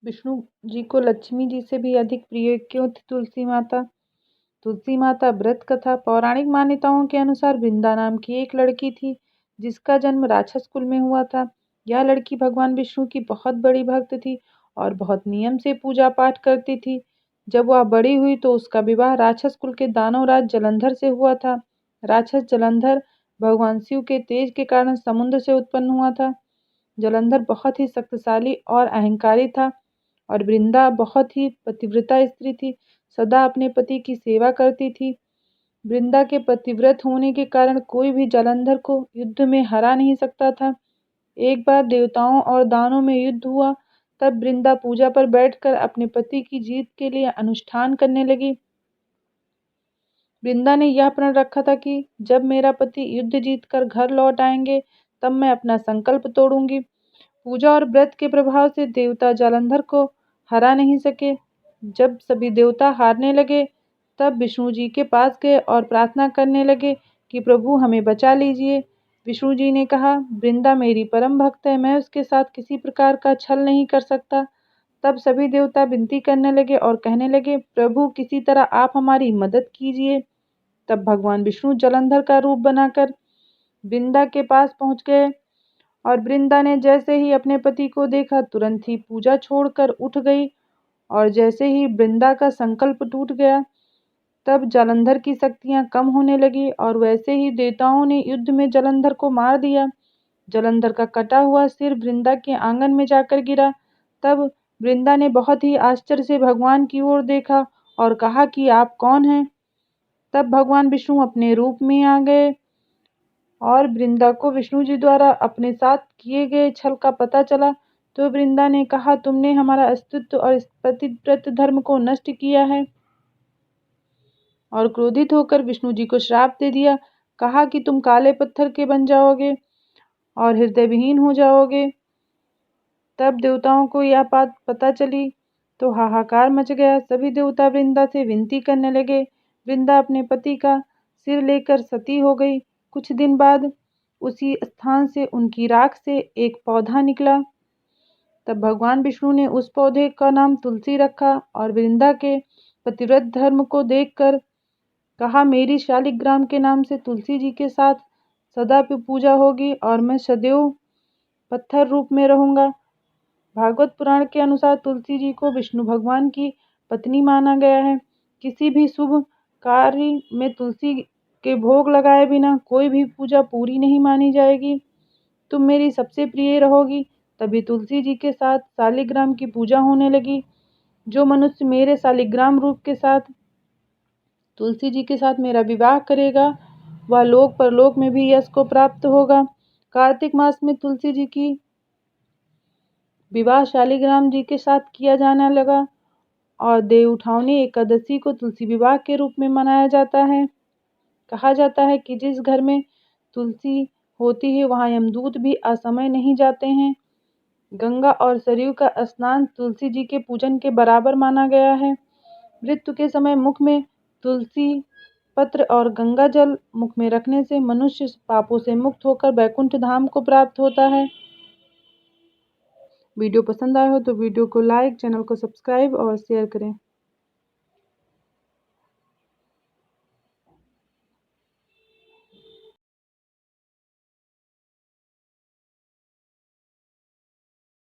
विष्णु जी को लक्ष्मी जी से भी अधिक प्रिय क्यों थी तुलसी माता? तुलसी माता व्रत कथा। पौराणिक मान्यताओं के अनुसार वृंदा नाम की एक लड़की थी जिसका जन्म राक्षस कुल में हुआ था। यह लड़की भगवान विष्णु की बहुत बड़ी भक्त थी और बहुत नियम से पूजा पाठ करती थी। जब वह बड़ी हुई तो उसका विवाह राक्षस कुल के दानवराज जलंधर से हुआ था। राक्षस जलंधर भगवान शिव के तेज के कारण समुद्र से उत्पन्न हुआ था। जलंधर बहुत ही शक्तिशाली और अहंकारी था और वृंदा बहुत ही पतिव्रता स्त्री थी, सदा अपने पति की सेवा करती थी। वृंदा के पतिव्रत होने के कारण कोई भी जलंधर को युद्ध में हरा नहीं सकता था। एक बार देवताओं और दानों में युद्ध हुआ, तब वृंदा पूजा पर बैठकर अपने पति की जीत के लिए अनुष्ठान करने लगी। वृंदा ने यह प्रण रखा था कि जब मेरा पति युद्ध जीतकर घर लौट आएंगे तब मैं अपना संकल्प तोड़ूंगी। पूजा और व्रत के प्रभाव से देवता जालंधर को हरा नहीं सके। जब सभी देवता हारने लगे तब विष्णु जी के पास गए और प्रार्थना करने लगे कि प्रभु हमें बचा लीजिए। विष्णु जी ने कहा, वृंदा मेरी परम भक्त है, मैं उसके साथ किसी प्रकार का छल नहीं कर सकता। तब सभी देवता विनती करने लगे और कहने लगे, प्रभु किसी तरह आप हमारी मदद कीजिए। तब भगवान विष्णु जलंधर का रूप बनाकर वृंदा के पास पहुंच गए और वृंदा ने जैसे ही अपने पति को देखा तुरंत ही पूजा छोड़कर उठ गई और जैसे ही वृंदा का संकल्प टूट गया तब जलंधर की शक्तियां कम होने लगी और वैसे ही देवताओं ने युद्ध में जलंधर को मार दिया। जलंधर का कटा हुआ सिर वृंदा के आंगन में जाकर गिरा। तब वृंदा ने बहुत ही आश्चर्य से भगवान की ओर देखा और कहा कि आप कौन हैं? तब भगवान विष्णु अपने रूप में आ गए और वृंदा को विष्णु जी द्वारा अपने साथ किए गए छल का पता चला। तो वृंदा ने कहा, तुमने हमारा अस्तित्व और इस पतिव्रत धर्म को नष्ट किया है और क्रोधित होकर विष्णु जी को श्राप दे दिया। कहा कि तुम काले पत्थर के बन जाओगे और हृदय विहीन हो जाओगे। तब देवताओं को यह बात पता चली तो हाहाकार मच गया। सभी देवता वृंदा से विनती करने लगे। वृंदा अपने पति का सिर लेकर सती हो गई। कुछ दिन बाद उसी स्थान से उनकी राख से एक पौधा निकला। तब भगवान विष्णु ने उस पौधे का नाम तुलसी रखा और वृंदा के पतिव्रत धर्म को देखकर कहा, मेरी शालिग्राम के नाम से तुलसी जी के साथ सदा पूजा होगी और मैं सदैव पत्थर रूप में रहूंगा। भागवत पुराण के अनुसार तुलसी जी को विष्णु भगवान की पत्नी माना गया है। किसी भी शुभ कार्य में तुलसी के भोग लगाए बिना कोई भी पूजा पूरी नहीं मानी जाएगी। तुम मेरी सबसे प्रिय रहोगी। तभी तुलसी जी के साथ शालिग्राम की पूजा होने लगी। जो मनुष्य मेरे शालिग्राम रूप के साथ तुलसी जी के साथ मेरा विवाह करेगा वह लोक परलोक में भी यश को प्राप्त होगा। कार्तिक मास में तुलसी जी की विवाह शालिग्राम जी के साथ किया जाने लगा और देव उठावनी एकादशी को तुलसी विवाह के रूप में मनाया जाता है। कहा जाता है कि जिस घर में तुलसी होती है वहां यमदूत भी असमय नहीं जाते हैं। गंगा और सरयू का स्नान तुलसी जी के पूजन के बराबर माना गया है। मृत्यु के समय मुख में तुलसी पत्र और गंगा जल मुख में रखने से मनुष्य पापों से मुक्त होकर वैकुंठ धाम को प्राप्त होता है। वीडियो पसंद आया हो तो वीडियो को लाइक, चैनल को सब्सक्राइब और शेयर करें।